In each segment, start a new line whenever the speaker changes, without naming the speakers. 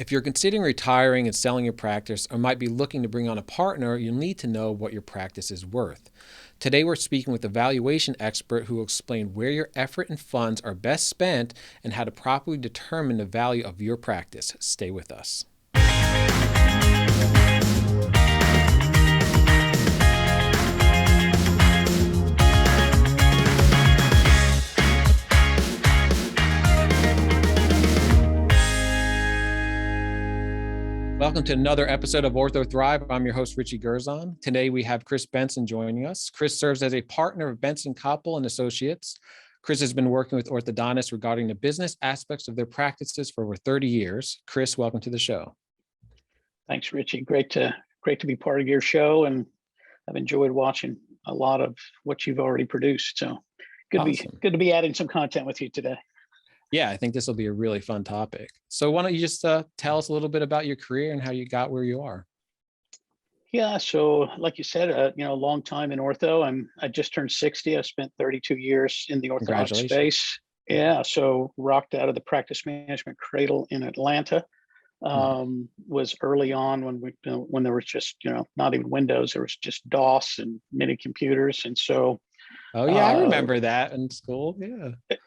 If you're considering retiring and selling your practice or might be looking to bring on a partner, you'll need to know what your practice is worth. Today, we're speaking with a valuation expert who will explain where your effort and funds are best spent and how to properly determine the value of your practice. Stay with us. Welcome to another episode of Ortho Thrive. I'm your host, Richie Gerzon. Today, we have Chris Bentson joining us. Chris serves as a partner of Bentson, Copple and Associates. Chris has been working with orthodontists regarding the business aspects of their practices for over 30 years. Chris, welcome to the show.
Thanks, Richie. Great to be part of your show, and I've enjoyed watching a lot of what you've already produced. So good to be adding some content with you today.
Yeah, I think this will be a really fun topic. So why don't you just tell us a little bit about your career and how you got where you are?
Yeah, so like you said, a long time in ortho. I just turned 60. I spent 32 years in the orthodontic space. Yeah, so rocked out of the practice management cradle in Atlanta. Was early on when there was just not even Windows, there was just DOS and mini computers, and so.
Oh yeah, I remember that in school.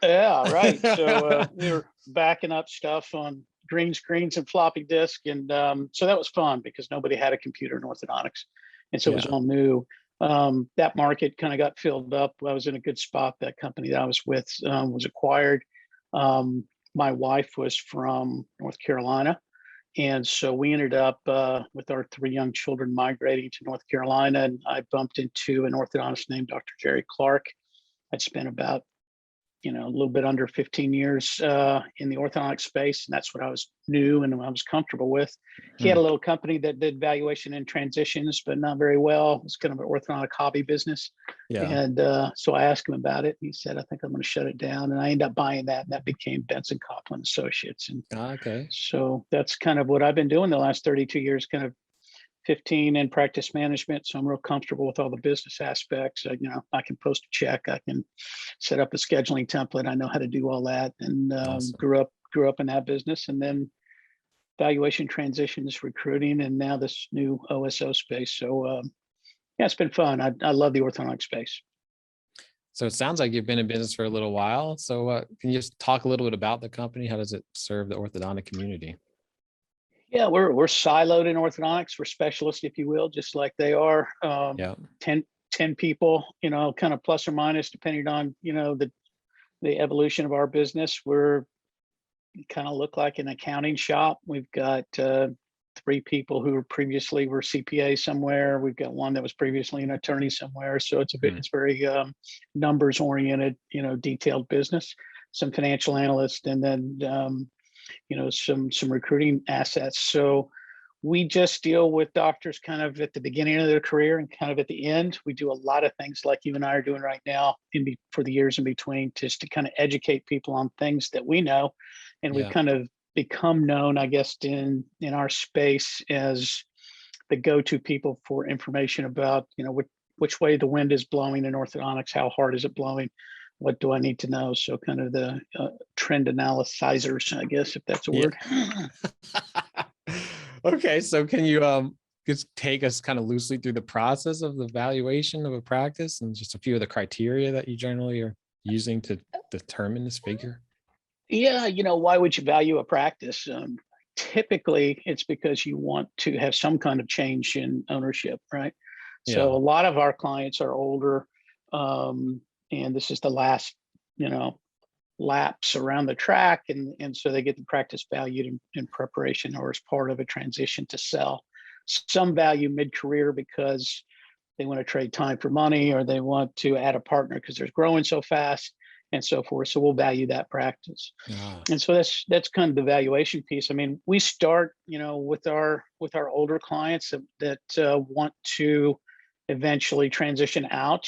Yeah, right. So we were backing up stuff on green screens and floppy disk, and so that was fun because nobody had a computer in orthodontics, and so it was all new. That market kind of got filled up. I was in a good spot. That company that I was with was acquired. My wife was from North Carolina, and so we ended up with our 3 young children migrating to North Carolina, and I bumped into an orthodontist named Dr. Jerry Clark. I'd spent about, a little bit under 15 years in the orthodontic space, and that's what I was new and I was comfortable with. He had a little company that did valuation and transitions, but not very well. It was kind of an orthodontic hobby business. Yeah. And so I asked him about it. He said, I think I'm going to shut it down. And I ended up buying that, and that became Bentson, Copple& Associates. And
okay.
So that's kind of what I've been doing the last 32 years, kind of 15 in practice management. So I'm real comfortable with all the business aspects. I can post a check. I can set up a scheduling template. I know how to do all that, and awesome. grew up in that business, and then valuation, transitions, recruiting, and now this new OSO space. So yeah, it's been fun. I love the orthodontic space.
So it sounds like you've been in business for a little while. So can you just talk a little bit about the company? How does it serve the orthodontic community?
Yeah, we're siloed in orthodontics. We're specialists, if you will, just like they are. 10 people, kind of plus or minus, depending on, the evolution of our business. We kind of look like an accounting shop. We've got 3 people who previously were CPA somewhere. We've got 1 that was previously an attorney somewhere. So it's it's very numbers oriented, detailed business. Some financial analysts, and then some recruiting assets. So we just deal with doctors kind of at the beginning of their career and kind of at the end. We do a lot of things like you and I are doing right now for the years in between, just to kind of educate people on things that we know. And we've kind of become known, I guess, in our space as the go-to people for information about, which way the wind is blowing in orthodontics, how hard is it blowing, what do I need to know? So kind of the trend analyzers, I guess, if that's a word.
Okay, so can you just take us kind of loosely through the process of the valuation of a practice and just a few of the criteria that you generally are using to determine this figure?
Yeah, why would you value a practice? Typically, it's because you want to have some kind of change in ownership, right? Yeah. So a lot of our clients are older, and this is the last, lapse around the track. And so they get the practice valued in preparation or as part of a transition to sell. Some value mid-career because they want to trade time for money, or they want to add a partner because they're growing so fast and so forth. So we'll value that practice. And so that's kind of the valuation piece. I mean, we start, with our older clients that want to eventually transition out.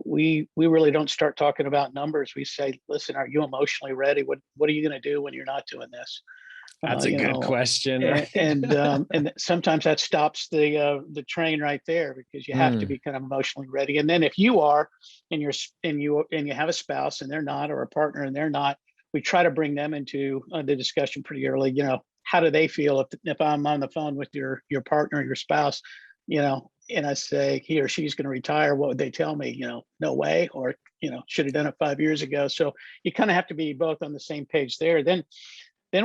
We really don't start talking about numbers. We say, listen, are you emotionally ready? What are you going to do when you're not doing this?
That's a good question. Right?
And sometimes that stops the train right there, because you have to be kind of emotionally ready. And then if you are, and you have a spouse and they're not, or a partner and they're not, we try to bring them into the discussion pretty early. how do they feel if I'm on the phone with your partner, your spouse, and I say he or she's going to retire, what would they tell me? No way, or should have done it 5 years ago. So you kind of have to be both on the same page there. Then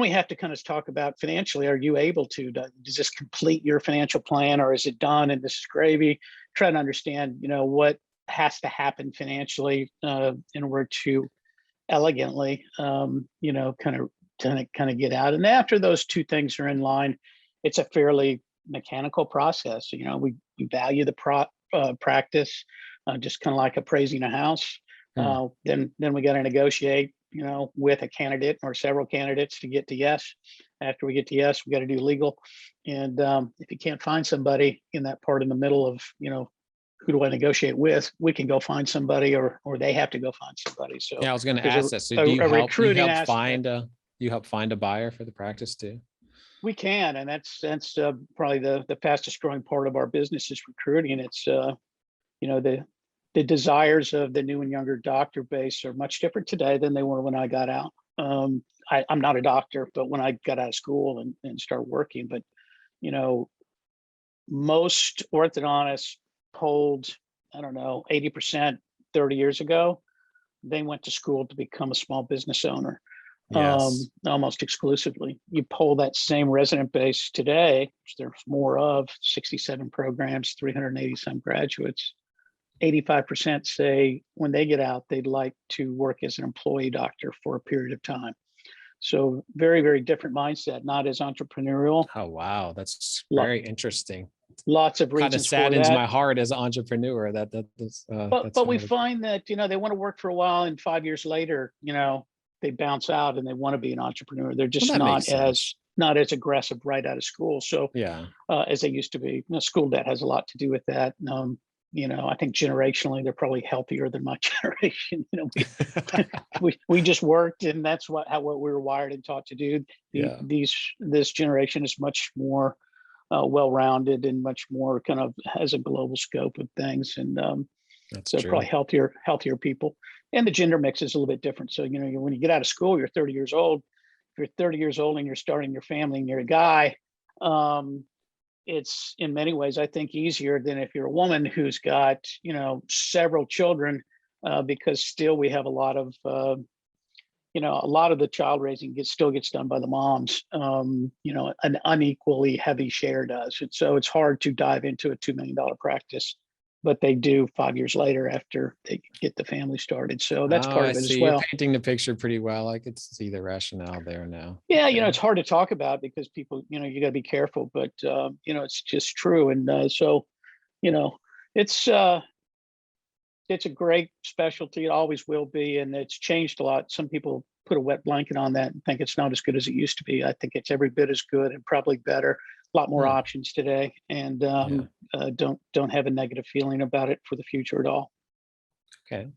we have to kind of talk about financially. Are you able to? Does this complete your financial plan, or is it done and this is gravy? Try to understand, what has to happen financially in order to elegantly, kind of get out. And after those two things are in line, it's a fairly mechanical process. We value the practice, just kind of like appraising a house. Then we got to negotiate, with a candidate or several candidates to get to yes. After we get to yes, we got to do legal. And if you can't find somebody in that part in the middle of, who do I negotiate with? We can go find somebody, or they have to go find somebody. So
yeah, I was going to ask that. So do you help find a buyer for the practice too?
We can, and that's probably the fastest growing part of our business is recruiting. It's the desires of the new and younger doctor base are much different today than they were when I got out. I'm not a doctor, but when I got out of school and started working, but most orthodontists polled, I don't know, 80% 30 years ago, they went to school to become a small business owner.
Yes.
Almost exclusively. You poll that same resident base today, which there's more of, 67 programs, 380 some graduates. 85% say when they get out, they'd like to work as an employee doctor for a period of time. So very, very different mindset, not as entrepreneurial.
Oh, wow. That's very interesting.
Lots of reasons.
Kind of saddens my heart as an entrepreneur.
But we find that, they want to work for a while, and 5 years later, they bounce out and they want to be an entrepreneur. They're just not as aggressive right out of school. So
yeah,
as they used to be. School debt has a lot to do with that. I think generationally they're probably healthier than my generation. We just worked, and that's what we were wired and taught to do. This generation is much more well-rounded and much more kind of has a global scope of things, and so true. Probably healthier people. And the gender mix is a little bit different. So when you get out of school, you're 30 years old. If you're 30 years old and you're starting your family and you're a guy, it's in many ways, I think, easier than if you're a woman who's got, several children, because still we have a lot of the child raising still gets done by the moms. An unequally heavy share does. And so it's hard to dive into a $2 million practice, but they do 5 years later after they get the family started. So that's part of it as well.
You're painting the picture pretty well. I could see the rationale there now.
Yeah, it's hard to talk about because people, you got to be careful, but it's just true. And so, it's a great specialty. It always will be, and it's changed a lot. Some people put a wet blanket on that and think it's not as good as it used to be. I think it's every bit as good and probably better. A lot more options today, and don't have a negative feeling about it for the future at all.
Okay.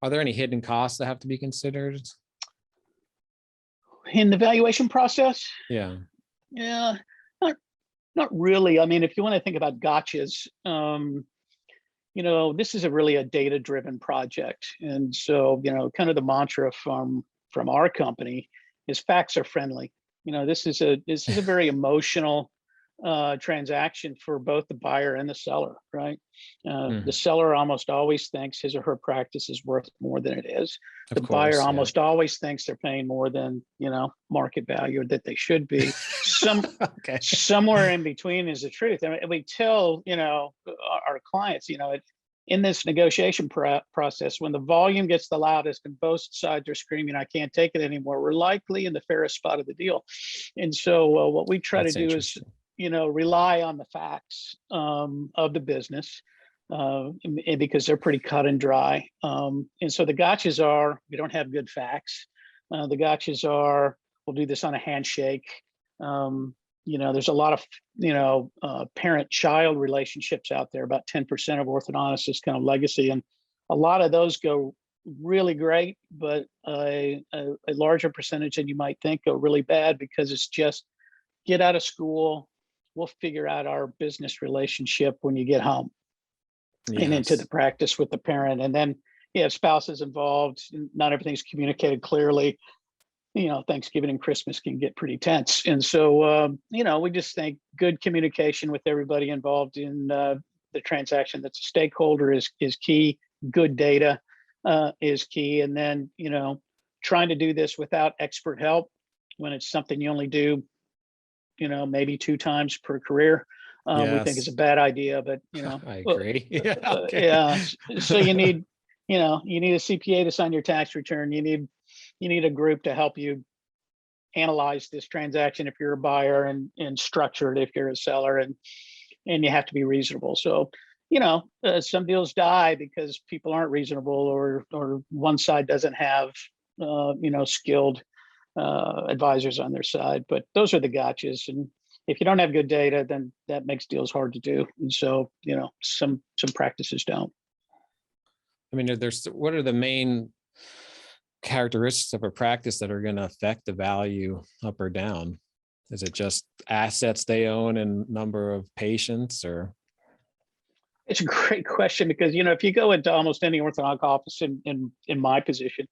Are there any hidden costs that have to be considered
in the valuation process?
Yeah,
not really. I mean, if you want to think about gotchas, this is really a data-driven project, and so kind of the mantra from our company is facts are friendly. This is a very emotional transaction for both the buyer and the seller, right? The seller almost always thinks his or her practice is worth more than it is. The buyer almost always thinks they're paying more than market value, or that they should be. Somewhere in between is the truth. I mean, we tell our clients, in this negotiation process, when the volume gets the loudest and both sides are screaming, "I can't take it anymore," we're likely in the fairest spot of the deal. And so what we try to do is, rely on the facts of the business, because they're pretty cut and dry. And so the gotchas are, we don't have good facts. The gotchas are, we'll do this on a handshake. There's a lot of, parent-child relationships out there. About 10% of orthodontists is kind of legacy. And a lot of those go really great, but a larger percentage than you might think go really bad, because it's just get out of school. We'll figure out our business relationship when you get home and into the practice with the parent. And then, spouse is involved. Not everything's communicated clearly. Thanksgiving and Christmas can get pretty tense. And so, we just think good communication with everybody involved in the transaction that's a stakeholder is key. Good data is key. And then, trying to do this without expert help when it's something you only do, maybe 2 times per career, we think is a bad idea. But,
I agree. Yeah. Okay.
Yeah. So you need a CPA to sign your tax return. You need a group to help you analyze this transaction if you're a buyer, and structure it if you're a seller, and you have to be reasonable. So, some deals die because people aren't reasonable, or one side doesn't have skilled advisors on their side. But those are the gotchas. And if you don't have good data, then that makes deals hard to do. And so, some practices don't.
I mean, what are the main characteristics of a practice that are going to affect the value up or down? Is it just assets they own and number of patients, or?
It's a great question, because, if you go into almost any orthodontic office in my position,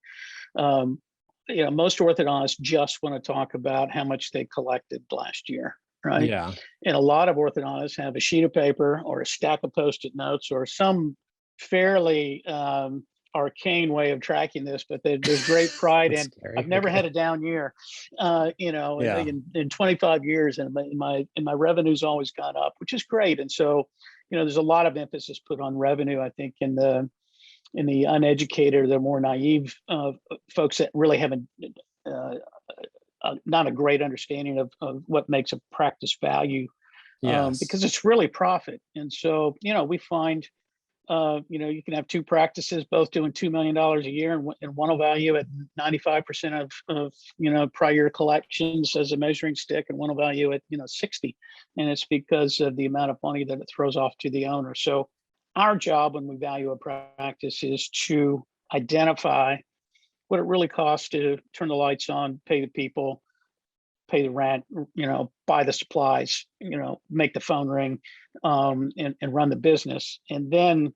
most orthodontists just want to talk about how much they collected last year, right?
Yeah.
And a lot of orthodontists have a sheet of paper or a stack of Post-it notes or some fairly arcane way of tracking this, but there's great pride in. I've never had a down year, in 25 years, and my revenue's always gone up, which is great. And so, there's a lot of emphasis put on revenue, I think, in the uneducated, or the more naive folks that really haven't not a great understanding of what makes a practice value, because it's really profit. And so, we find, you can have 2 practices both doing $2 million a year, and one will value at 95% of prior year collections as a measuring stick, and one will value at 60, and it's because of the amount of money that it throws off to the owner. So our job when we value a practice is to identify what it really costs to turn the lights on, pay the people, pay the rent, buy the supplies, make the phone ring, and run the business. And then,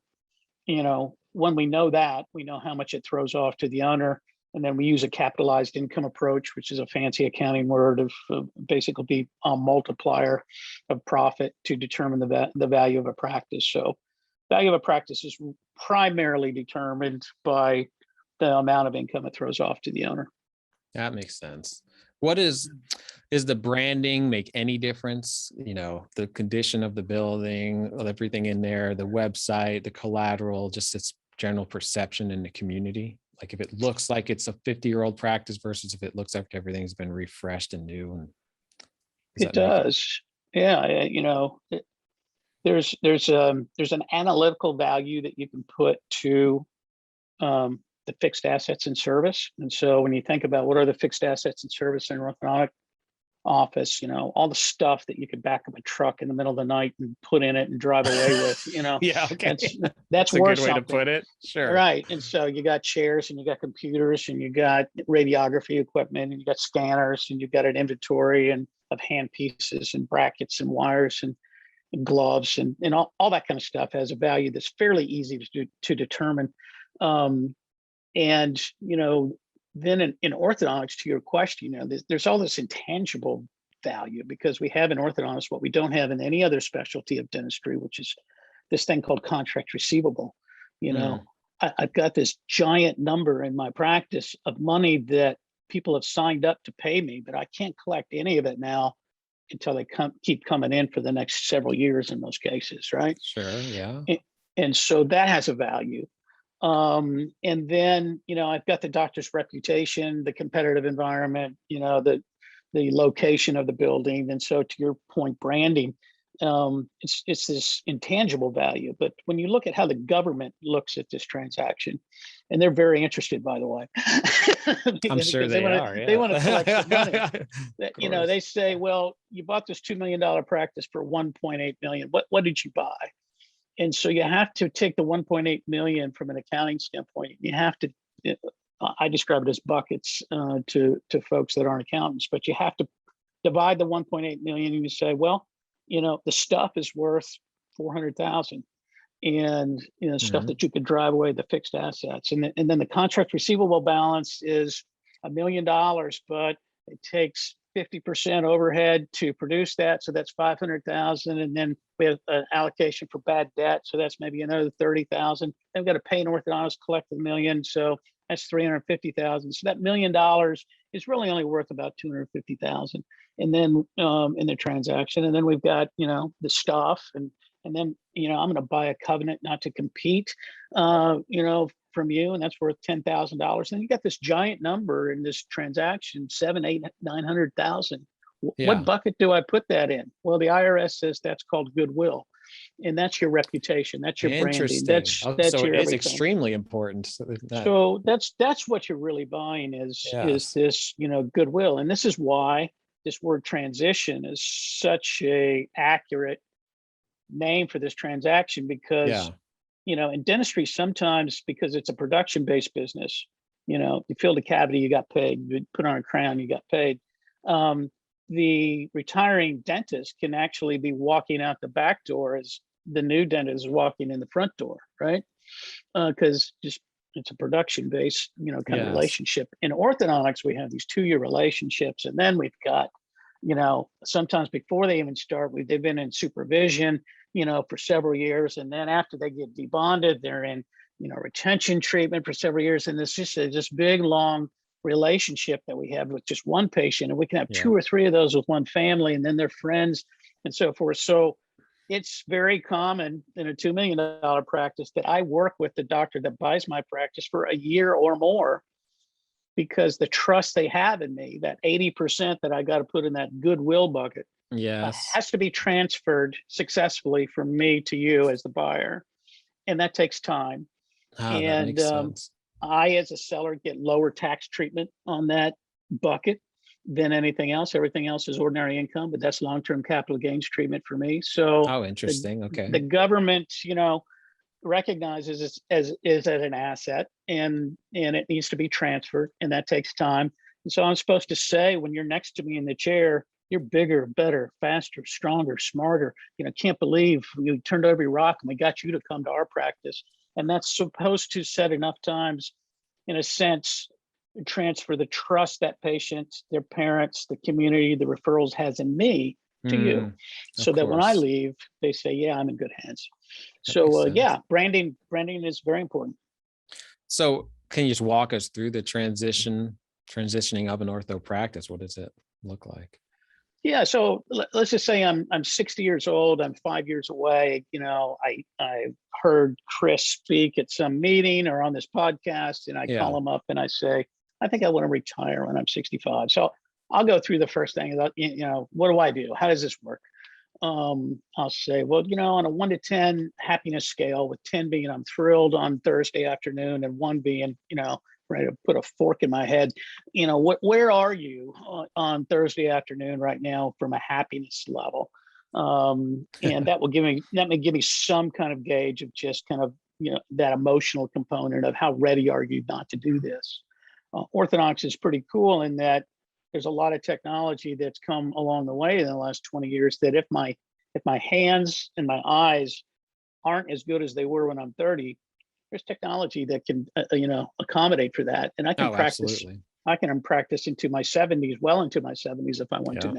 when we know that, we know how much it throws off to the owner. And then we use a capitalized income approach, which is a fancy accounting word of basically a multiplier of profit to determine the value of a practice. So value of a practice is primarily determined by the amount of income it throws off to the owner.
That makes sense. What is the branding make any difference? The condition of the building, everything in there, the website, the collateral, just its general perception in the community. Like if it looks like it's a 50-year-old practice versus if it looks like everything's been refreshed and new. And
it does. Yeah. There's an analytical value that you can put to the fixed assets and service. And so when you think about what are the fixed assets and service in an orthodontic office, all the stuff that you could back up a truck in the middle of the night and put in it and drive away with,
yeah, okay.
That's
a
worth
good way
something.
to put it. Sure.
Right. And so you got chairs, and you got computers, and you got radiography equipment, and you got scanners, and you've got an inventory of hand pieces and brackets and wires and gloves and all that kind of stuff has a value that's fairly easy to determine. And, then in orthodontics, to your question, there's all this intangible value, because we have in orthodontics what we don't have in any other specialty of dentistry, which is this thing called contract receivable. I've got this giant number in my practice of money that people have signed up to pay me, but I can't collect any of it now until they keep coming in for the next several years in most cases, right?
Sure, yeah.
And so that has a value. And then, I've got the doctor's reputation, the competitive environment, the location of the building. And so to your point, branding, it's this intangible value. But when you look at how the government looks at this transaction, and they're very interested, by the way.
I'm sure they are. Yeah.
They want to collect the money. They say, well, you bought this $2 million practice for $1.8 million. What did you buy? And so you have to take the 1.8 million from an accounting standpoint. You have to, I describe it as buckets to folks that aren't accountants, but you have to divide the 1.8 million, and you say, well, the stuff is worth 400,000, and stuff that you could drive away, the fixed assets, and then the contract receivable balance is $1 million, but it takes 50% overhead to produce that. So that's 500,000. And then we have an allocation for bad debt. So that's maybe another 30,000. Then we've got to pay an orthodontist, collect the million. So that's 350,000. So that $1 million is really only worth about 250,000. And then in the transaction, and then we've got, the stuff, and then, I'm going to buy a covenant not to compete, from you, and that's worth $10,000. And you got this giant number in this transaction, 7, 8, 900,000. What bucket do I put that in? Well, the IRS says that's called goodwill, and that's your reputation. That's your branding. That's
so
your
it is
everything.
extremely important.
So that's what you're really buying is this, goodwill. And this is why this word transition is such a accurate name for this transaction, because in dentistry, sometimes because it's a production-based business, you filled a cavity, you got paid. You put on a crown, you got paid. The retiring dentist can actually be walking out the back door as the new dentist is walking in the front door, right? Because it's a production-based, kind of relationship. In orthodontics, we have these 2-year relationships, and then we've got, sometimes before they even start, they've been in supervision, for several years. And then after they get debonded, they're in, retention treatment for several years. And it's just this big, long relationship that we have with just one patient. And we can have 2 or 3 of those with one family, and then they're friends and so forth. So it's very common in a $2 million practice that I work with the doctor that buys my practice for a year or more, because the trust they have in me, that 80% that I got to put in that goodwill bucket, has to be transferred successfully from me to you as the buyer. And that takes time.
That makes sense.
I, as a seller, get lower tax treatment on that bucket than anything else. Everything else is ordinary income, but that's long-term capital gains treatment for me. So
interesting. Okay.
The government, recognizes it as an asset, and it needs to be transferred, and that takes time. And so I'm supposed to say, when you're next to me in the chair, you're bigger, better, faster, stronger, smarter. Can't believe you turned over your rock and we got you to come to our practice. And that's supposed to set enough times, in a sense, transfer the trust that patient, their parents, the community, the referrals has in me to you, so that when I leave, they say, yeah, I'm in good hands. So branding is very important.
So can you just walk us through the transitioning of an ortho practice? What does it look like?
Yeah, so let's just say I'm 60 years old. I'm 5 years away. I heard Chris speak at some meeting or on this podcast, and I call him up and I say, I think I want to retire when I'm 65. So I'll go through the first thing. What do I do? How does this work? I'll say, well, on a 1 to 10 happiness scale, with 10 being I'm thrilled on Thursday afternoon, and 1 being, ready to put a fork in my head. Where are you on Thursday afternoon right now from a happiness level? And that may give me some kind of gauge of just kind of, that emotional component of how ready are you not to do this. Orthodontics is pretty cool in that there's a lot of technology that's come along the way in the last 20 years, that if my hands and my eyes aren't as good as they were when I'm 30, there's technology that can, accommodate for that. And I can practice. Absolutely. I can practice into my 70s, well into my 70s if I want to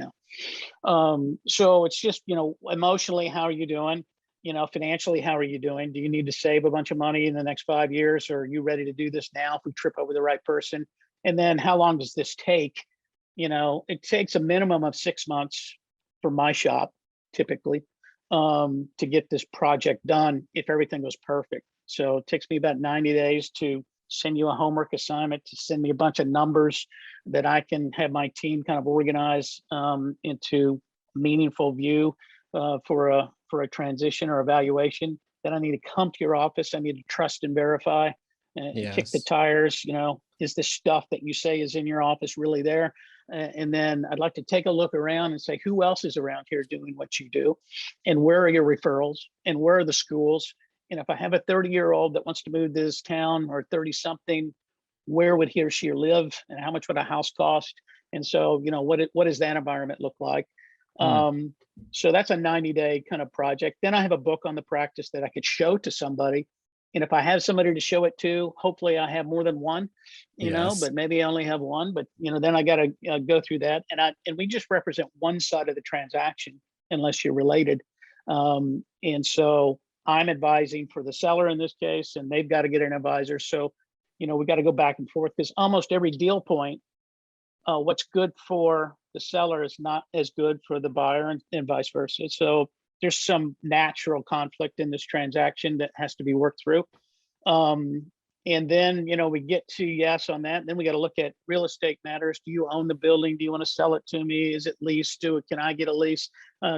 now. So it's just, emotionally, how are you doing? Financially, how are you doing? Do you need to save a bunch of money in the next 5 years? Or are you ready to do this now if we trip over the right person? And then how long does this take? It takes a minimum of 6 months for my shop, typically, to get this project done if everything goes perfect. So it takes me about 90 days to send you a homework assignment, to send me a bunch of numbers that I can have my team kind of organize into a meaningful view for a transition or evaluation. Then I need to come to your office. I need to trust and verify and kick the tires. Is this stuff that you say is in your office really there? And then I'd like to take a look around and say, who else is around here doing what you do? And where are your referrals? And where are the schools? And if I have a 30-year-old that wants to move to this town, or 30-something, where would he or she live? And how much would a house cost? And so, what does that environment look like? So that's a 90-day kind of project. Then I have a book on the practice that I could show to somebody And if I have somebody to show it to, hopefully I have more than one,
Yes.
but maybe I only have one, but then I got to go through that. And we just represent one side of the transaction unless you're related. And so I'm advising for the seller in this case, and they've got to get an advisor. So, we got to go back and forth because almost every deal point, what's good for the seller is not as good for the buyer and vice versa. So there's some natural conflict in this transaction that has to be worked through. And then, we get to yes on that. Then we got to look at real estate matters. Do you own the building? Do you want to sell it to me? Is it leased? Can I get a lease?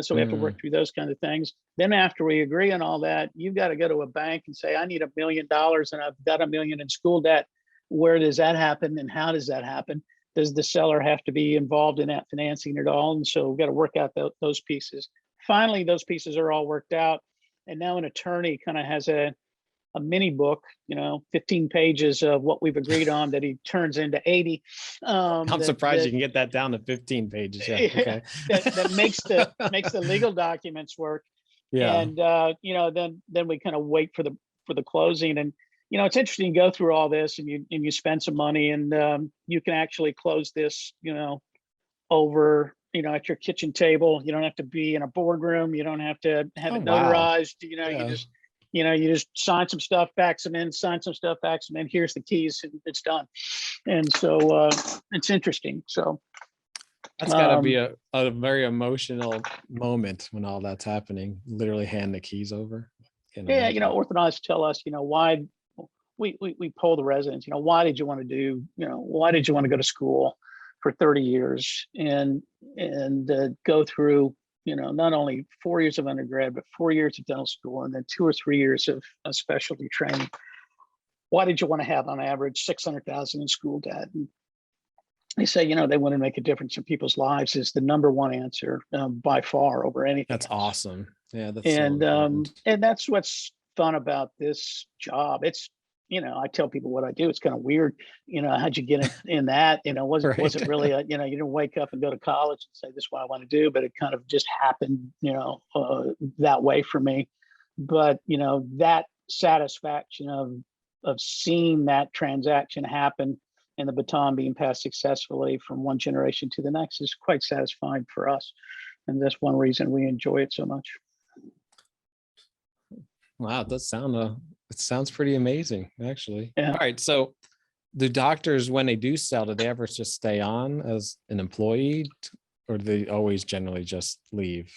So we have to work through those kind of things. Then after we agree on all that, you've got to go to a bank and say, I need $1 million and I've got $1 million in school debt. Where does that happen? And how does that happen? Does the seller have to be involved in that financing at all? And so we've got to work out those pieces. Finally, those pieces are all worked out. And now an attorney kind of has a mini book, 15 pages of what we've agreed on that he turns into 80.
I'm surprised you can get that down to 15 pages. Yeah. Okay.
that makes the legal documents work.
Yeah.
And then we kind of wait for the closing. And it's interesting, you go through all this and you spend some money and you can actually close this, over, at your kitchen table. You don't have to be in a boardroom. You don't have to have it notarized. Wow. You just sign some stuff, fax them in, sign some stuff, fax them in. Here's the keys, and it's done. And so it's interesting. So
that's got to be a very emotional moment when all that's happening. Literally hand the keys over.
Yeah, orthodontists tell us, why we poll the residents. Why did you want to do? Why did you want to go to school for 30 years and go through? Not only 4 years of undergrad, but 4 years of dental school, and then 2 or 3 years of specialty training. Why did you want to have on average 600,000 in school debt? And they say, they want to make a difference in people's lives is the number one answer by far over anything.
That's
else.
Awesome. Yeah. That's
and that's what's fun about this job. It's, I tell people what I do. It's kind of weird. How'd you get in that? Wasn't really, you didn't wake up and go to college and say, this is what I want to do, but it kind of just happened, that way for me. But, that satisfaction of seeing that transaction happen and the baton being passed successfully from one generation to the next is quite satisfying for us. And that's one reason we enjoy it so much.
Wow, it does sound it sounds pretty amazing, actually.
Yeah.
All right, so the doctors, when they do sell, do they ever just stay on as an employee, or do they always generally just leave?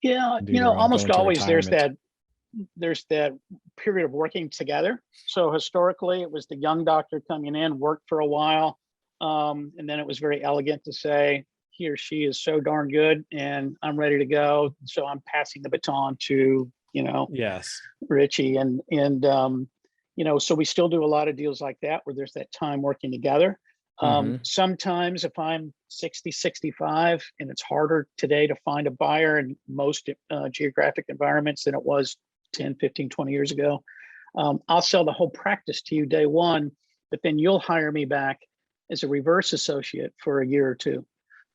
Yeah, almost always there's that period of working together. So historically, it was the young doctor coming in, worked for a while, and then it was very elegant to say, he or she is so darn good, and I'm ready to go. So I'm passing the baton to
yes,
Richie, and so we still do a lot of deals like that where there's that time working together. Sometimes if I'm 60, 65, and it's harder today to find a buyer in most geographic environments than it was 10, 15, 20 years ago, I'll sell the whole practice to you day one, but then you'll hire me back as a reverse associate for a year or two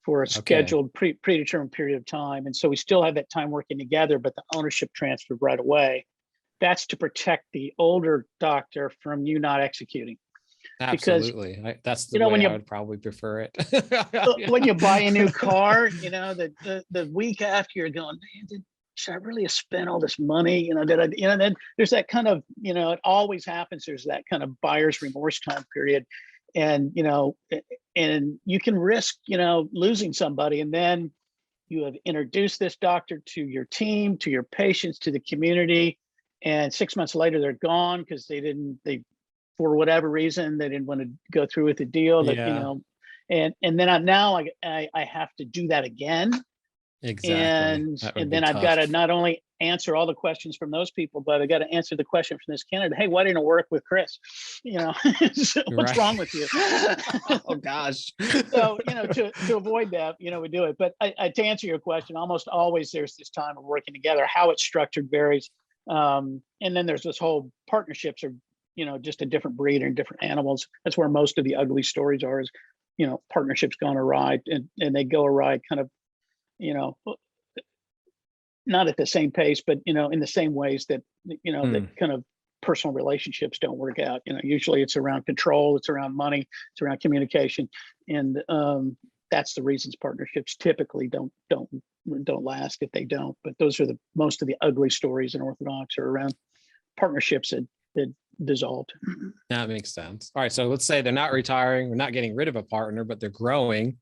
for a scheduled predetermined period of time. And so we still have that time working together, but the ownership transferred right away. That's to protect the older doctor from you not executing.
Absolutely. That's the way I would probably prefer it.
When you buy a new car, the week after you're going, should I really have spent all this money? Then there's that kind of, it always happens. There's that kind of buyer's remorse time period. And, and you can risk, losing somebody. And then you have introduced this doctor to your team, to your patients, to the community. And 6 months later, they're gone because for whatever reason, they didn't want to go through with the deal. That, and then I have to do that again.
Exactly.
And then I've got to not only answer all the questions from those people, but I got to answer the question from this candidate. Hey, why didn't it work with Chris? So what's wrong with you?
Oh gosh.
So, to avoid that, we do it. But to answer your question, almost always there's this time of working together. How it's structured varies. And then there's this whole partnerships are, just a different breed and different animals. That's where most of the ugly stories are, is, partnerships gone awry, and they go awry kind of, not at the same pace, but, in the same ways that, that kind of personal relationships don't work out. Usually it's around control, it's around money, it's around communication, and that's the reasons partnerships typically don't last if they don't. But those are most of the ugly stories in orthodontics are around partnerships that dissolved.
That makes sense. All right, so let's say they're not retiring, we're not getting rid of a partner, but they're growing.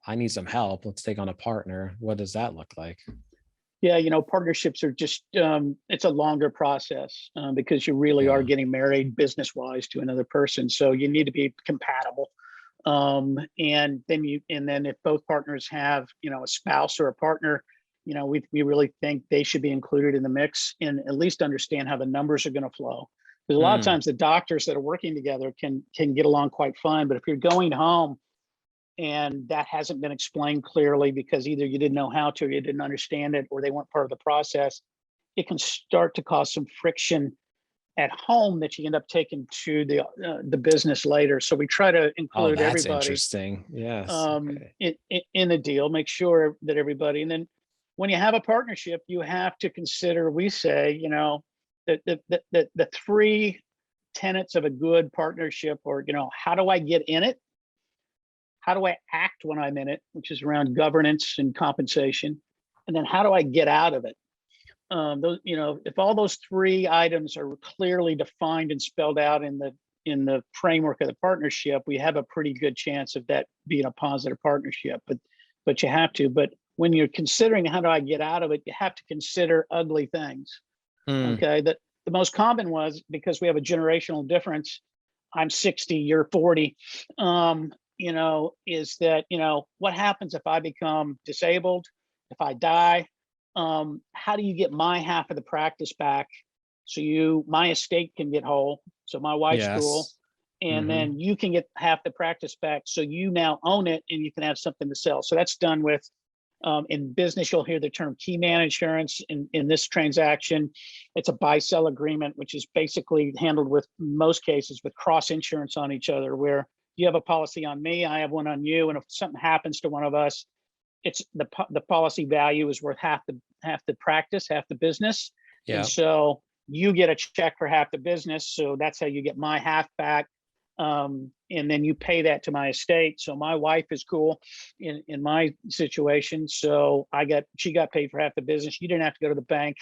I need some help. Let's take on a partner. What does that look like?
Yeah, partnerships are just, it's a longer process because you really are getting married business-wise to another person. So you need to be compatible. And then if both partners have, a spouse or a partner, we really think they should be included in the mix and at least understand how the numbers are going to flow. Because a lot of times the doctors that are working together can get along quite fine. But if you're going home and that hasn't been explained clearly because either you didn't know how to, or you didn't understand it, or they weren't part of the process, it can start to cause some friction at home that you end up taking to the business later. So we try to include everybody.
Interesting. Yes.
In the deal, make sure that everybody, and then when you have a partnership, you have to consider, we say, the three tenets of a good partnership, or, how do I get in it? How do I act when I'm in it, which is around governance and compensation? And then how do I get out of it? If all those three items are clearly defined and spelled out in the framework of the partnership, we have a pretty good chance of that being a positive partnership. But you have to. But when you're considering how do I get out of it, you have to consider ugly things. Okay, that the most common was, because we have a generational difference. I'm 60, you're 40. Is that, what happens if I become disabled, if I die? How do you get my half of the practice back so my estate can get whole, so my wife's cool, and then you can get half the practice back so you now own it and you can have something to sell. So that's done with, in business, you'll hear the term key man insurance. In this transaction, it's a buy-sell agreement, which is basically handled with, most cases, with cross insurance on each other, where you have a policy on me, I have one on you, and if something happens to one of us, it's the policy value is worth half the practice, half the business. And so you get a check for half the business. So that's how you get my half back. And then you pay that to my estate. So my wife is cool in my situation. So she got paid for half the business. You didn't have to go to the bank.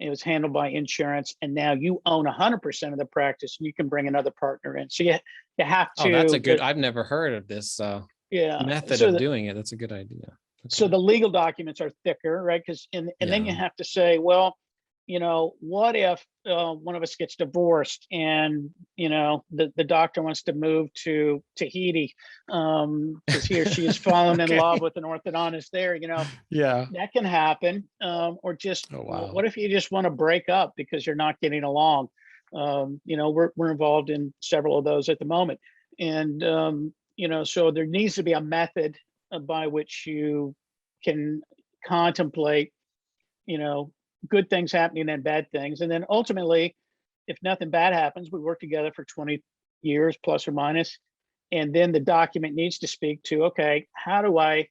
It was handled by insurance. And now you own 100% of the practice and you can bring another partner in. So you have to.
Oh, that's a good, I've never heard of this method of doing it. That's a good idea. Okay.
So the legal documents are thicker, right? And then you have to say, well, what if one of us gets divorced and, the doctor wants to move to Tahiti because he or she has fallen in love with an orthodontist there, that can happen. Or just, what if you just want to break up because you're not getting along? We're involved in several of those at the moment. And, so there needs to be a method by which you can contemplate, good things happening and bad things. And then ultimately, if nothing bad happens, we work together for 20 years plus or minus. And then the document needs to speak to, okay, how do I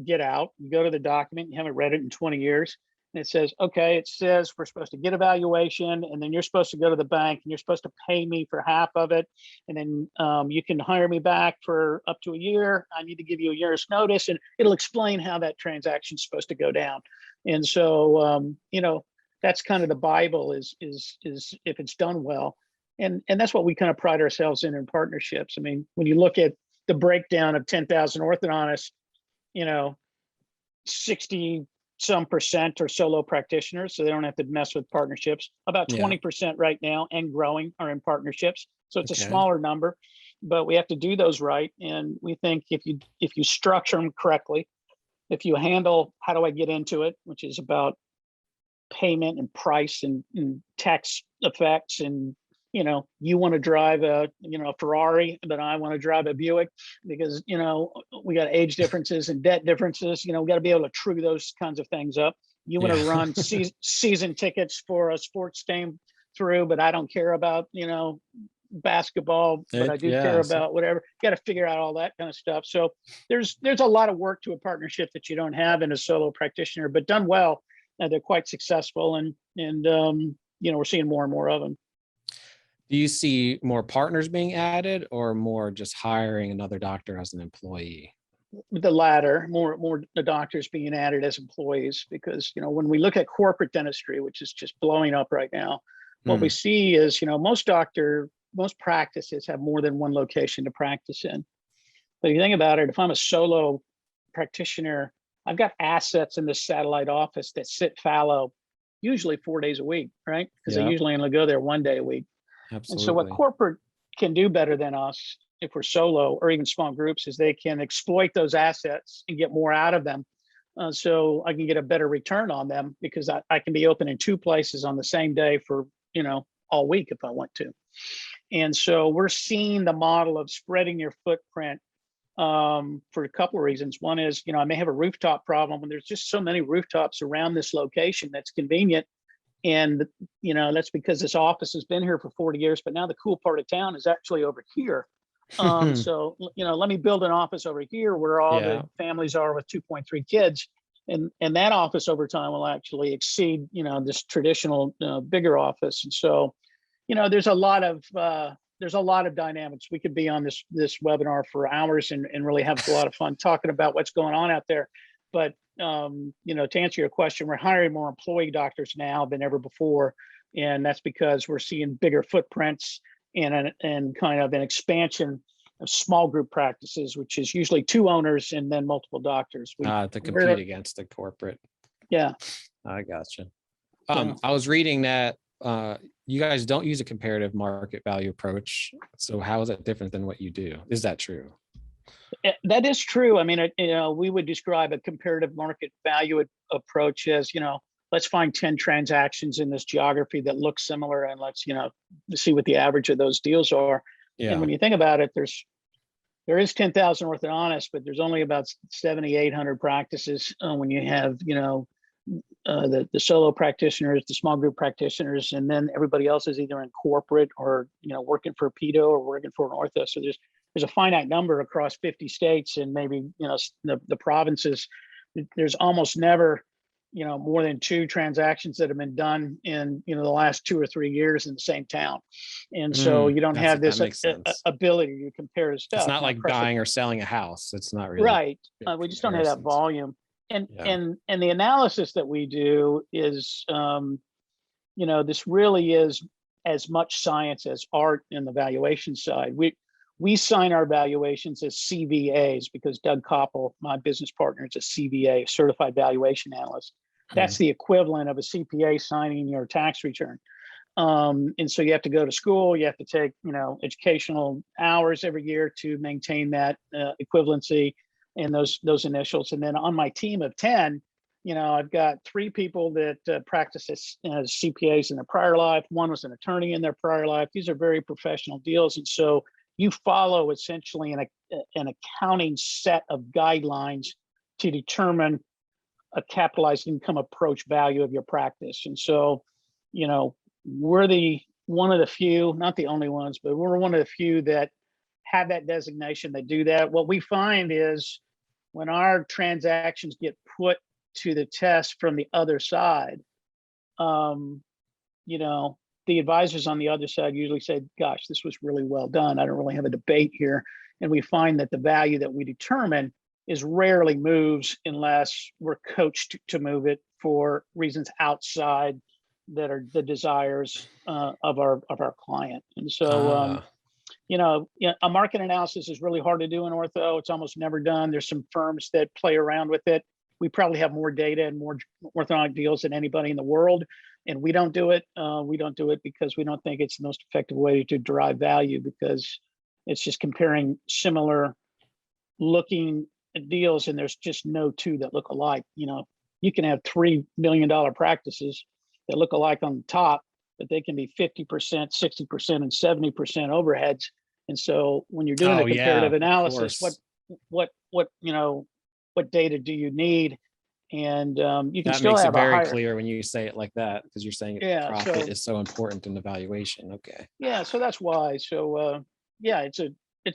get out? You go to the document, you haven't read it in 20 years. And it says, okay, we're supposed to get a valuation, and then you're supposed to go to the bank and you're supposed to pay me for half of it. And then you can hire me back for up to a year. I need to give you a year's notice, and it'll explain how that transaction is supposed to go down. And so, that's kind of the Bible is if it's done well. And that's what we kind of pride ourselves in partnerships. I mean, when you look at the breakdown of 10,000 orthodontists, 60 some percent are solo practitioners, so they don't have to mess with partnerships. About 20% right now and growing are in partnerships. So it's a smaller number, but we have to do those right. And we think if you structure them correctly, if you handle how do I get into it, which is about payment and price and tax effects, and you want to drive a Ferrari, but I want to drive a Buick because we got age differences and debt differences. We got to be able to true those kinds of things up. You want to run season tickets for a sports team through, but I don't care about basketball, but I do care about whatever. You got to figure out all that kind of stuff. So there's a lot of work to a partnership that you don't have in a solo practitioner, but done well, they're quite successful, and we're seeing more and more of them.
Do you see more partners being added or more just hiring another doctor as an employee?
The latter, more the doctors being added as employees, because, you know, when we look at corporate dentistry, which is just blowing up right now, what we see is, you know, most practices have more than one location to practice in. But if you think about it, if I'm a solo practitioner, I've got assets in this satellite office that sit fallow, usually 4 days a week, right? Because I usually only go there 1 day a week.
Absolutely.
And so what corporate can do better than us, if we're solo or even small groups, is they can exploit those assets and get more out of them. So I can get a better return on them, because I can be open in 2 places on the same day for, you know, all week if I want to. And so we're seeing the model of spreading your footprint for a couple of reasons. One is, you know, I may have a rooftop problem, and there's just so many rooftops around this location that's convenient. And, you know, that's because this office has been here for 40 years, but now the cool part of town is actually over here. So, you know, let me build an office over here where all the families are with 2.3 kids. And that office over time will actually exceed, you know, this traditional bigger office. And so, you know, there's a lot of dynamics. We could be on this webinar for hours and really have a lot of fun talking about what's going on out there. But, you know, to answer your question, we're hiring more employee doctors now than ever before. And that's because we're seeing bigger footprints and kind of an expansion of small group practices, which is usually 2 owners and then multiple doctors.
To compete against the corporate.
Yeah.
I gotcha. I was reading that you guys don't use a comparative market value approach. So how is that different than what you do? Is that true?
That is true. I mean, you know, we would describe a comparative market value approach as, you know, let's find 10 transactions in this geography that look similar, and let's, you know, see what the average of those deals are. Yeah. And when you think about it, there is 10,000 orthodontists, but there's only about 7,800 practices when you have, you know, the solo practitioners, the small group practitioners, and then everybody else is either in corporate or, you know, working for a pedo or working for an ortho. So there's a finite number across 50 states and maybe, you know, the provinces. There's almost never, you know, more than 2 transactions that have been done in, you know, the last 2 or 3 years in the same town. And so you don't have this ability to compare to stuff.
It's not like buying or selling a house. It's not really
right. We just don't have that volume. And the analysis that we do is, you know, this really is as much science as art in the valuation side. We sign our valuations as CVAs because Doug Copple, my business partner, is a CVA, a certified valuation analyst. That's the equivalent of a CPA signing your tax return. And so you have to go to school, you have to take, you know, educational hours every year to maintain that equivalency and those initials. And then on my team of 10, you know, I've got 3 people that practice as CPAs in their prior life. 1 was an attorney in their prior life. These are very professional deals. And so you follow essentially an accounting set of guidelines to determine a capitalized income approach value of your practice. And so, you know, we're one of the few, not the only ones, but we're one of the few that have that designation that do that. What we find is when our transactions get put to the test from the other side, you know, the advisors on the other side usually say, gosh, this was really well done. I don't really have a debate here. And we find that the value that we determine is rarely moves unless we're coached to move it for reasons outside that are the desires of our client. And so, you know, a market analysis is really hard to do in ortho. It's almost never done. There's some firms that play around with it. We probably have more data and more orthodontic deals than anybody in the world. And we don't do it. We don't do it because we don't think it's the most effective way to derive value, because it's just comparing similar looking deals and there's just no 2 that look alike. You know, you can have $3 million practices that look alike on the top, but they can be 50%, 60%, and 70% overheads. And so when you're doing a comparative analysis, what you know, what data do you need? And you can still have
it very clear when you say it like that, because you're saying profit is so important in the valuation. Okay.
Yeah, so that's why. So yeah, it's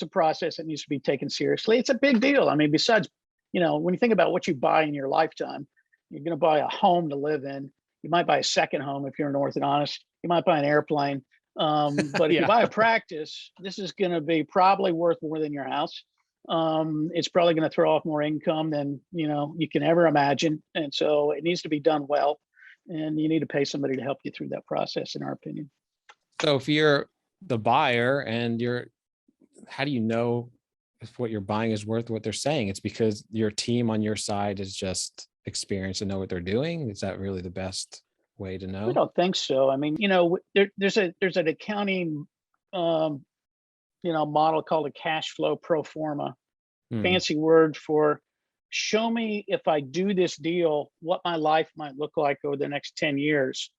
a process that needs to be taken seriously. It's a big deal. I mean, besides, you know, when you think about what you buy in your lifetime, you're going to buy a home to live in. You might buy a second home if you're an orthodontist. You might buy an airplane. But if you buy a practice, this is going to be probably worth more than your house. It's probably going to throw off more income than, you can ever imagine. And so it needs to be done well. And you need to pay somebody to help you through that process, in our opinion.
So if you're the buyer and how do you know if what you're buying is worth what they're saying? It's because your team on your side is just experienced and know what they're doing. Is that really the best way to know?
I don't think so. I mean, there's an accounting, model called a cash flow pro forma, fancy word for show me if I do this deal, what my life might look like over the next 10 years,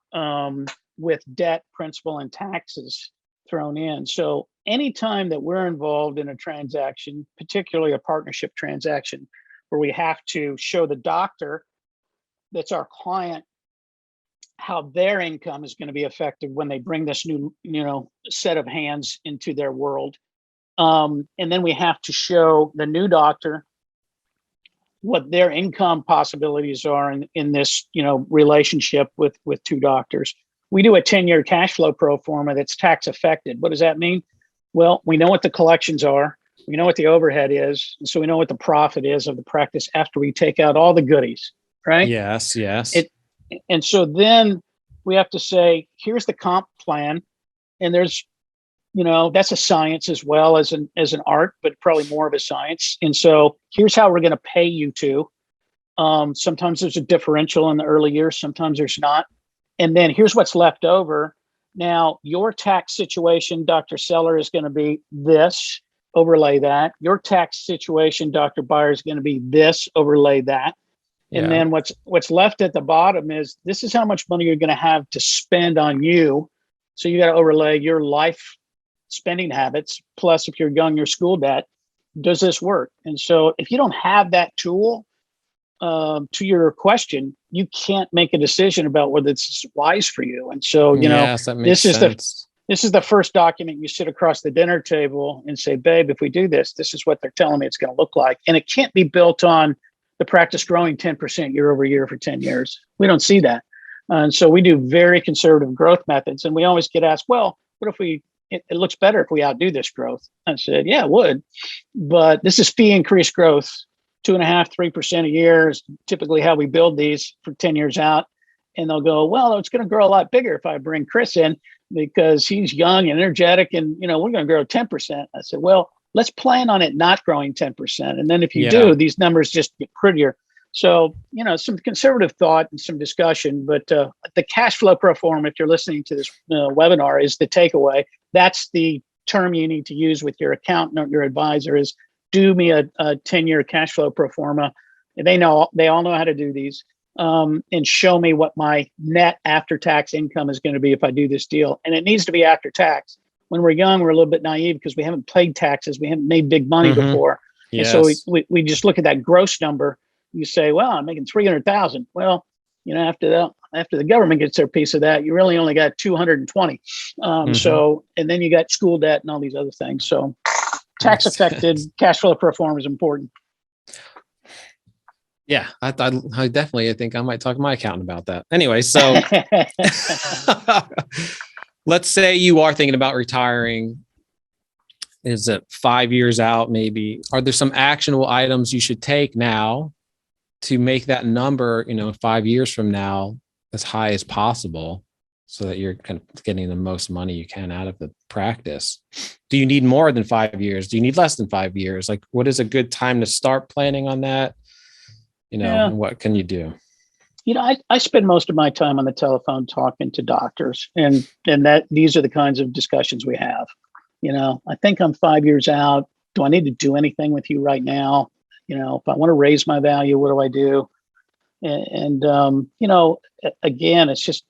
with debt, principal, and taxes thrown in. So anytime that we're involved in a transaction, particularly a partnership transaction, where we have to show the doctor that's our client how their income is going to be affected when they bring this new, set of hands into their world. And then we have to show the new doctor what their income possibilities are in this, relationship with two doctors. We do a 10-year cash flow pro forma that's tax affected. What does that mean? Well, we know what the collections are. We know what the overhead is. And so we know what the profit is of the practice after we take out all the goodies, right?
Yes.
And so then we have to say, here's the comp plan. And there's, that's a science as well as an art, but probably more of a science. And so here's how we're going to pay you to. Sometimes there's a differential in the early years. Sometimes there's not. And then here's what's left over. Now, your tax situation, Dr. Seller, is going to be this, overlay that. Your tax situation, Dr. Buyer, is going to be this, overlay that. And then what's left at the bottom is this is how much money you're going to have to spend on you. So you got to overlay your life spending habits. Plus, if you're young, your school debt. Does this work? And so if you don't have that tool, to your question, you can't make a decision about whether it's wise for you. And so,
that makes sense.
This is the first document you sit across the dinner table and say, babe, if we do this, this is what they're telling me it's going to look like. And it can't be built on the practice growing 10% year over year for 10 years. We don't see that. And so we do very conservative growth methods. And we always get asked, well, what if it looks better if we outdo this growth? I said, yeah, it would. But this is fee increase growth, 2.5%, 3% a year is typically how we build these for 10 years out. And they'll go, well, it's going to grow a lot bigger if I bring Chris in because he's young and energetic and, we're going to grow 10%. I said, well, let's plan on it not growing 10%. And then if you do, these numbers just get prettier. So, some conservative thought and some discussion, but the cash flow pro forma, if you're listening to this webinar, is the takeaway. That's the term you need to use with your accountant or your advisor is do me a 10-year cash flow pro forma. And they all know how to do these, and show me what my net after-tax income is going to be if I do this deal. And it needs to be after tax. When we're young, we're a little bit naive because we haven't paid taxes. We haven't made big money before. Yes. And so we just look at that gross number. You say, well, I'm making 300,000. Well, after the government gets their piece of that, you really only got 220. So, and then you got school debt and all these other things. So tax affected cash flow pro forma is important.
Yeah, I definitely think I might talk to my accountant about that. Anyway, so let's say you are thinking about retiring. Is it 5 years out? Maybe. Are there some actionable items you should take now to make that number, 5 years from now, as high as possible, so that you're kind of getting the most money you can out of the practice? Do you need more than 5 years? Do you need less than 5 years? Like, what is a good time to start planning on that? And what can you do?
I spend most of my time on the telephone talking to doctors, and that these are the kinds of discussions we have. I think I'm 5 years out. Do I need to do anything with you right now? If I want to raise my value, what do I do? And again, it's just,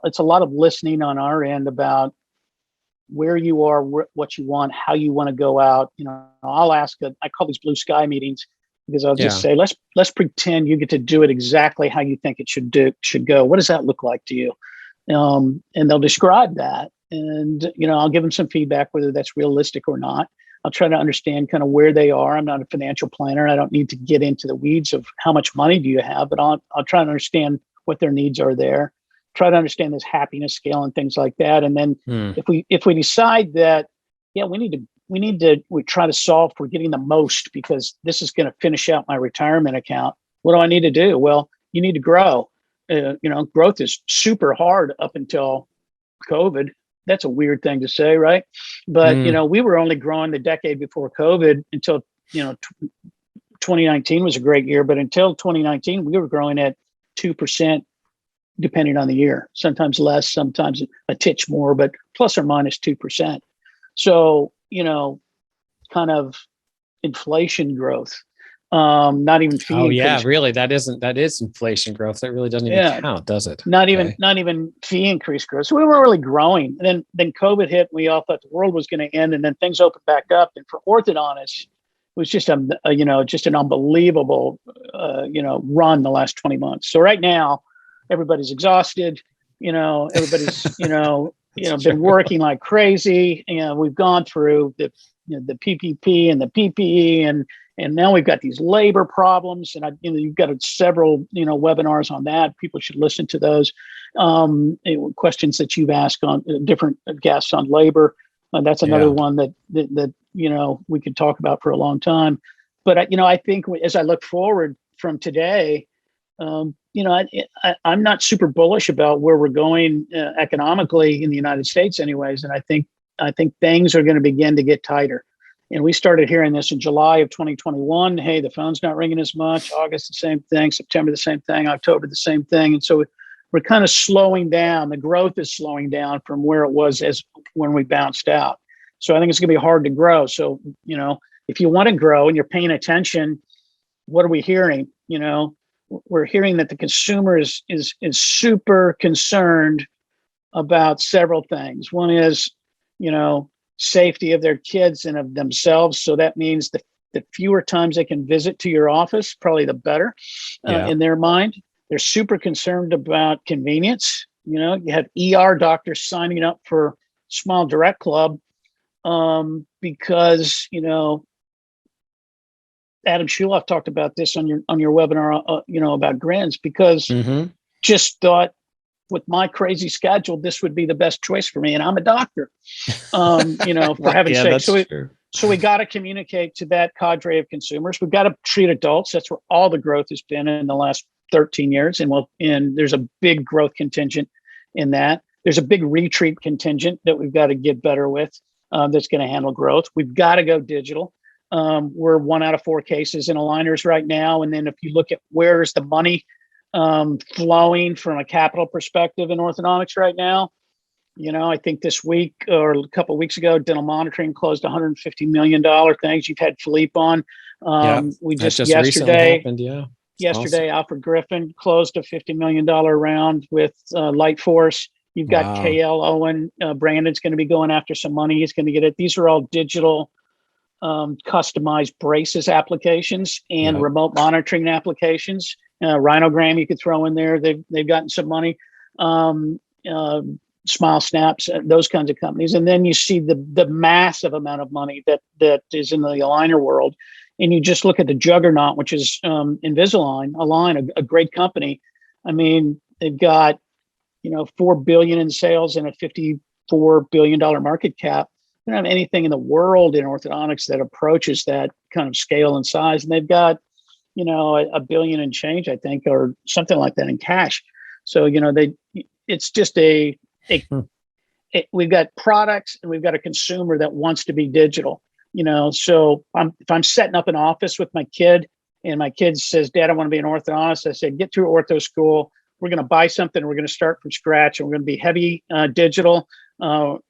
it's a lot of listening on our end about where you are, what you want, how you want to go out. I'll ask, I call these blue sky meetings, because I'll just say, let's pretend you get to do it exactly how you think it should go. What does that look like to you? And they'll describe that. And, I'll give them some feedback, whether that's realistic or not. I'll try to understand kind of where they are. I'm not a financial planner. I don't need to get into the weeds of how much money do you have, but I'll try to understand what their needs are there. try to understand this happiness scale and things like that. And then
Hmm.
if we decide that, yeah, we try to solve for getting the most, because this is going to finish out my retirement account. What do I need to do? Well, you need to grow. Growth is super hard up until COVID. That's a weird thing to say, right? But, we were only growing the decade before COVID until, 2019 was a great year. But until 2019, we were growing at 2%, depending on the year, sometimes less, sometimes a titch more, but plus or minus 2%. So, kind of inflation growth, not even fee increase.
Yeah, really. That is inflation growth. That really doesn't even count, does it?
Not even fee increase growth. So we weren't really growing. And then COVID hit, and we all thought the world was going to end, and then things opened back up. And for orthodontists, it was just just an unbelievable run the last 20 months. So right now, everybody's exhausted. Everybody's been working like crazy. We've gone through the PPP and the PPE, and now we've got these labor problems. And you've got several webinars on that. People should listen to those. Questions that you've asked on different guests on labor. That's another one that we could talk about for a long time. But I think as I look forward from today, I'm not super bullish about where we're going economically in the United States, anyways. And I think things are going to begin to get tighter. And we started hearing this in July of 2021. Hey, the phone's not ringing as much. August, the same thing. September, the same thing. October, the same thing. And so we're kind of slowing down. The growth is slowing down from where it was as when we bounced out. So I think it's going to be hard to grow. So, if you want to grow and you're paying attention, what are we hearing? We're hearing that the consumer is super concerned about several things. One is, safety of their kids and of themselves. So that means the fewer times they can visit to your office, probably the better in their mind. They're super concerned about convenience. You have ER doctors signing up for Small Direct Club because, Adam Schuloff talked about this on your webinar, about grins, because just thought with my crazy schedule, this would be the best choice for me. And I'm a doctor, for heaven's sake. So we got to communicate to that cadre of consumers. We've got to treat adults. That's where all the growth has been in the last 13 years. And there's a big growth contingent in that. There's a big retreat contingent that we've got to get better with that's going to handle growth. We've got to go digital. We're 1 out of 4 cases in aligners right now. And then if you look at where's the money flowing from a capital perspective in orthodontics right now, I think this week or a couple of weeks ago, dental monitoring closed $150 million things. You've had Philippe on. We just yesterday happened, yesterday, awesome. Alfred Griffin closed a $50 million round with Lightforce. You've got KL Owen. Brandon's going to be going after some money. He's going to get it. These are all digital customized braces applications and remote monitoring applications. Rhinogram you could throw in there. They've gotten some money. Smile Snaps, those kinds of companies. And then you see the massive amount of money that is in the aligner world. And you just look at the juggernaut, which is Invisalign, Align, a great company. I mean, they've got $4 billion in sales and a $54 billion market cap. They don't have anything in the world in orthodontics that approaches that kind of scale and size. And they've got $1 billion and change, I think, or something like that in cash. So, it's just we've got products and we've got a consumer that wants to be digital, so if I'm setting up an office with my kid and my kid says, Dad, I want to be an orthodontist. I said, get through ortho school. We're going to buy something. We're going to start from scratch and we're going to be heavy digital, and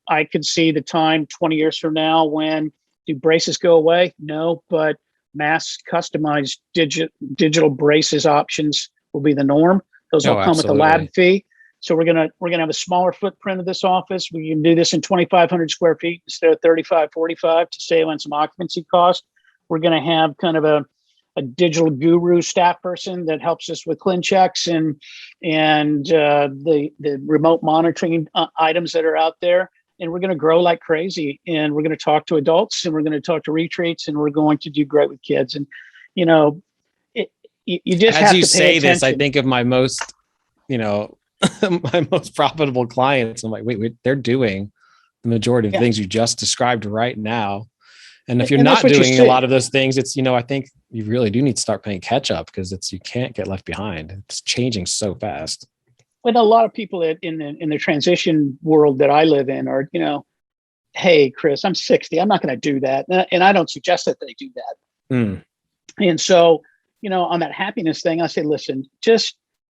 I could see the time 20 years from now when do braces go away? No, but mass customized digital braces options will be the norm. Those will come with a lab fee. So we're gonna have a smaller footprint of this office. We can do this in 2,500 square feet instead of 35, 45 to save on some occupancy cost. We're gonna have kind of a digital guru staff person that helps us with clean checks and the remote monitoring items that are out there. And we're going to grow like crazy. And we're going to talk to adults and we're going to talk to retreats and we're going to do great with kids. And you just
as
have
you
to pay
say
attention.
this, I think of my most my most profitable clients. I'm like, wait, they're doing the majority of the things you just described right now. And if you're not doing a lot of those things, it's, I think you really do need to start playing catch up, because you can't get left behind. It's changing so fast.
But a lot of people in the transition world that I live in are, hey, Chris, I'm 60. I'm not going to do that. And I don't suggest that they do that. And so, on that happiness thing, I say, listen, just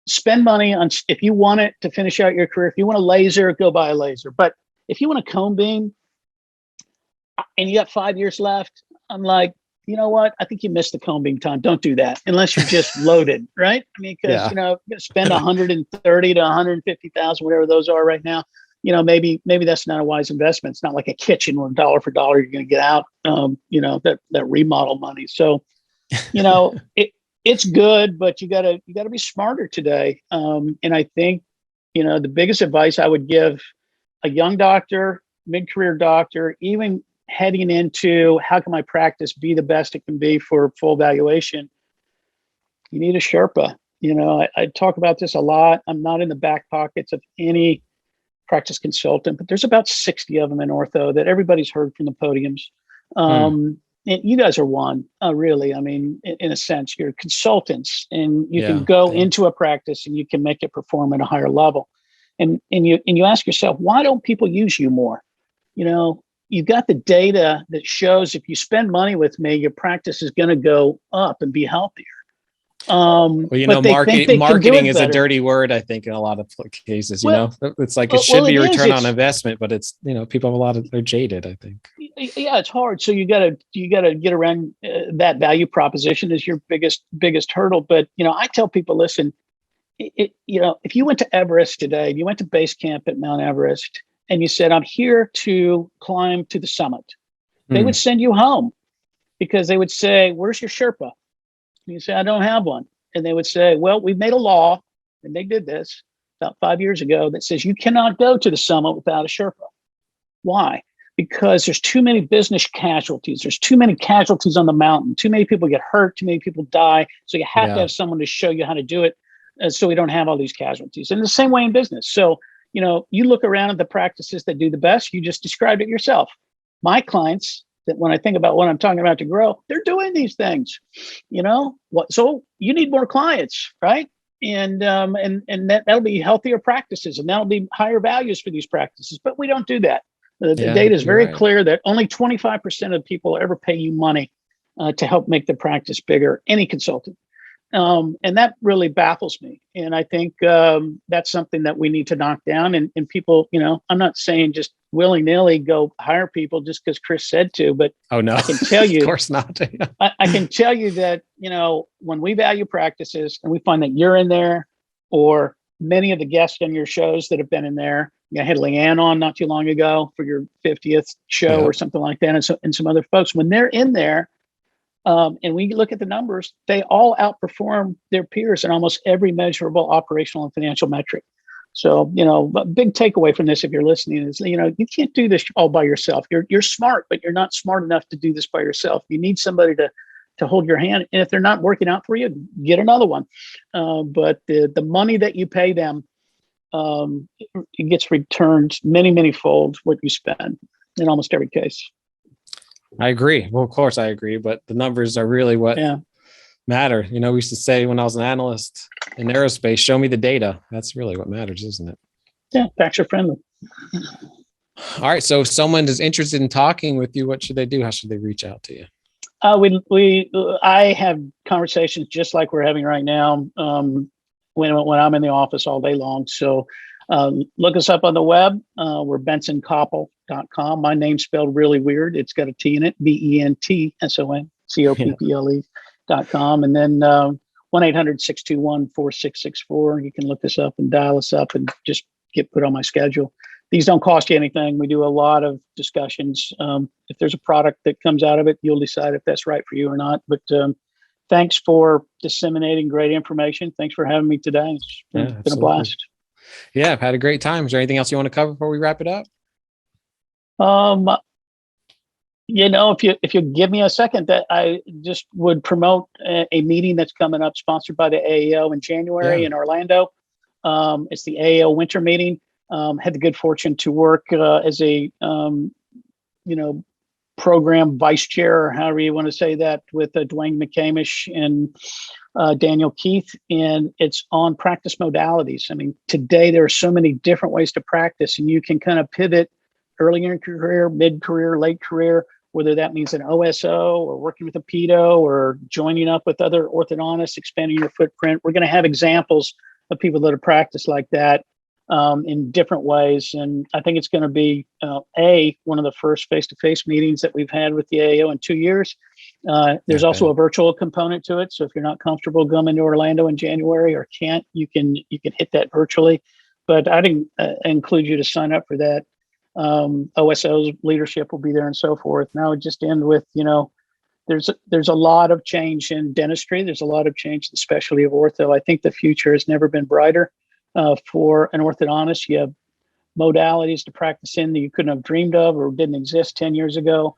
spend money on, if you want it to finish out your career, if you want a laser, go buy a laser. But if you want a cone beam and you got 5 years left, I'm like, you know what? I think you missed the cone beam time. Don't do that unless you're just loaded, right? I mean, because you're going to spend 130 to 150,000, whatever those are right now. Maybe that's not a wise investment. It's not like a kitchen where dollar for dollar you're going to get out, that remodel money. So, it's good, but you gotta be smarter today. And I think, the biggest advice I would give a young doctor, mid-career doctor, even heading into how can my practice be the best it can be for full valuation, you need a Sherpa. I talk about this a lot. I'm not in the back pockets of any practice consultant, but there's about 60 of them in ortho that everybody's heard from the podiums. And you guys are one, really. I mean, in a sense, you're consultants, and you can go into a practice and you can make it perform at a higher level. And you ask yourself, why don't people use you more? You've got the data that shows if you spend money with me, your practice is going to go up and be healthier.
Marketing is a dirty word, I think, in a lot of cases. It's like it should be a return on investment, but it's, people have they're jaded, I think.
Yeah, it's hard. So you gotta get around that value proposition is your biggest hurdle. But I tell people, listen, if you went to Everest today, if you went to base camp at Mount Everest, and you said, I'm here to climb to the summit, they would send you home, because they would say, where's your Sherpa? And you say, I don't have one. And they would say, well, we've made a law, and they did this about 5 years ago, that says you cannot go to the summit without a Sherpa. Why? Because there's too many business casualties. There's too many casualties on the mountain. Too many people get hurt. Too many people die. So you have to have someone to show you how to do it, so we don't have all these casualties. And the same way in business. So, you look around at the practices that do the best. You just described it yourself. My clients, that when I think about what I'm talking about to grow, they're doing these things. So you need more clients, right? And that'll be healthier practices, and that'll be higher values for these practices. But we don't do that. The data is very clear that only 25% of people ever pay you money to help make the practice bigger, any consultant. And that really baffles me. And I think that's something that we need to knock down. And people, I'm not saying just willy-nilly go hire people just because Chris said to, but
oh no,
I can tell you,
of course not.
I can tell you that, when we value practices and we find that you're in there, or many of the guests on your shows that have been in there, I had Leanne on not too long ago for your 50th show or something like that. And some other folks, when they're in there, and we look at the numbers, they all outperform their peers in almost every measurable operational and financial metric. So, a big takeaway from this, if you're listening, is, you can't do this all by yourself. You're smart, but you're not smart enough to do this by yourself. You need somebody to hold your hand. And if they're not working out for you, get another one. But the money that you pay them, it gets returned many, many fold what you spend in almost every case.
I agree. Well, of course I agree, but the numbers are really what matter. We used to say when I was an analyst in aerospace, show me the data. That's really what matters, isn't it?
Yeah, facts are friendly.
All right. So if someone is interested in talking with you, what should they do? How should they reach out to you?
I have conversations just like we're having right now, when I'm in the office all day long. So look us up on the web. We're bentsoncopple.com. My name's spelled really weird. It's got a T in it, BENTSONCOPPLE.com. And then 1-800-621-4664. You can look us up and dial us up and just get put on my schedule. These don't cost you anything. We do a lot of discussions. If there's a product that comes out of it, you'll decide if that's right for you or not. But thanks for disseminating great information. Thanks for having me today. It's been a blast.
Yeah, I've had a great time. Is there anything else you want to cover before we wrap it up?
If you give me a second, that I just would promote a meeting that's coming up, sponsored by the AEO in January in Orlando. It's the AAO winter meeting. Had the good fortune to work as a program vice chair, or however you want to say that, with Dwayne McCamish and Daniel Keith, and it's on practice modalities. I mean, today there are so many different ways to practice, and you can kind of pivot early in your career, mid-career, late career, whether that means an OSO or working with a pedo or joining up with other orthodontists, expanding your footprint. We're going to have examples of people that have practiced like that in different ways. And I think it's going to be one of the first face-to-face meetings that we've had with the AAO in 2 years. There's also a virtual component to it. So if you're not comfortable coming to Orlando in January or can't, you can hit that virtually. But I didn't include you to sign up for that. OSO's leadership will be there and so forth. And I would just end with, there's a lot of change in dentistry. There's a lot of change in the specialty of ortho. I think the future has never been brighter for an orthodontist. You have modalities to practice in that you couldn't have dreamed of or didn't exist 10 years ago.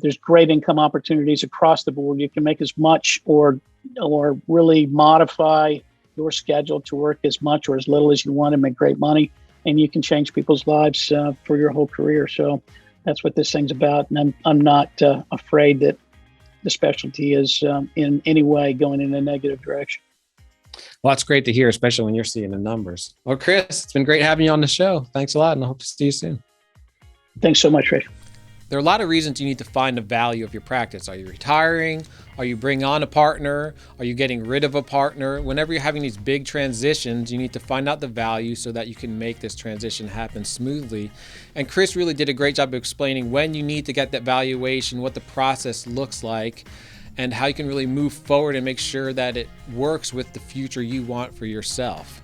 There's great income opportunities across the board. You can make as much or really modify your schedule to work as much or as little as you want and make great money. And you can change people's lives for your whole career. So that's what this thing's about. And I'm not afraid that the specialty is in any way going in a negative direction.
Well, that's great to hear, especially when you're seeing the numbers. Well, Chris, it's been great having you on the show. Thanks a lot, and I hope to see you soon.
Thanks so much, Ray.
There are a lot of reasons you need to find the value of your practice. Are you retiring? Are you bringing on a partner? Are you getting rid of a partner? Whenever you're having these big transitions, you need to find out the value so that you can make this transition happen smoothly. And Chris really did a great job of explaining when you need to get that valuation, what the process looks like, and how you can really move forward and make sure that it works with the future you want for yourself.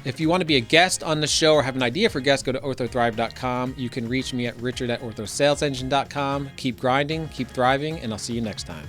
If you want to be a guest on the show or have an idea for guests, go to orthothrive.com. You can reach me at richard@orthosalesengine.com. Keep grinding, keep thriving, and I'll see you next time.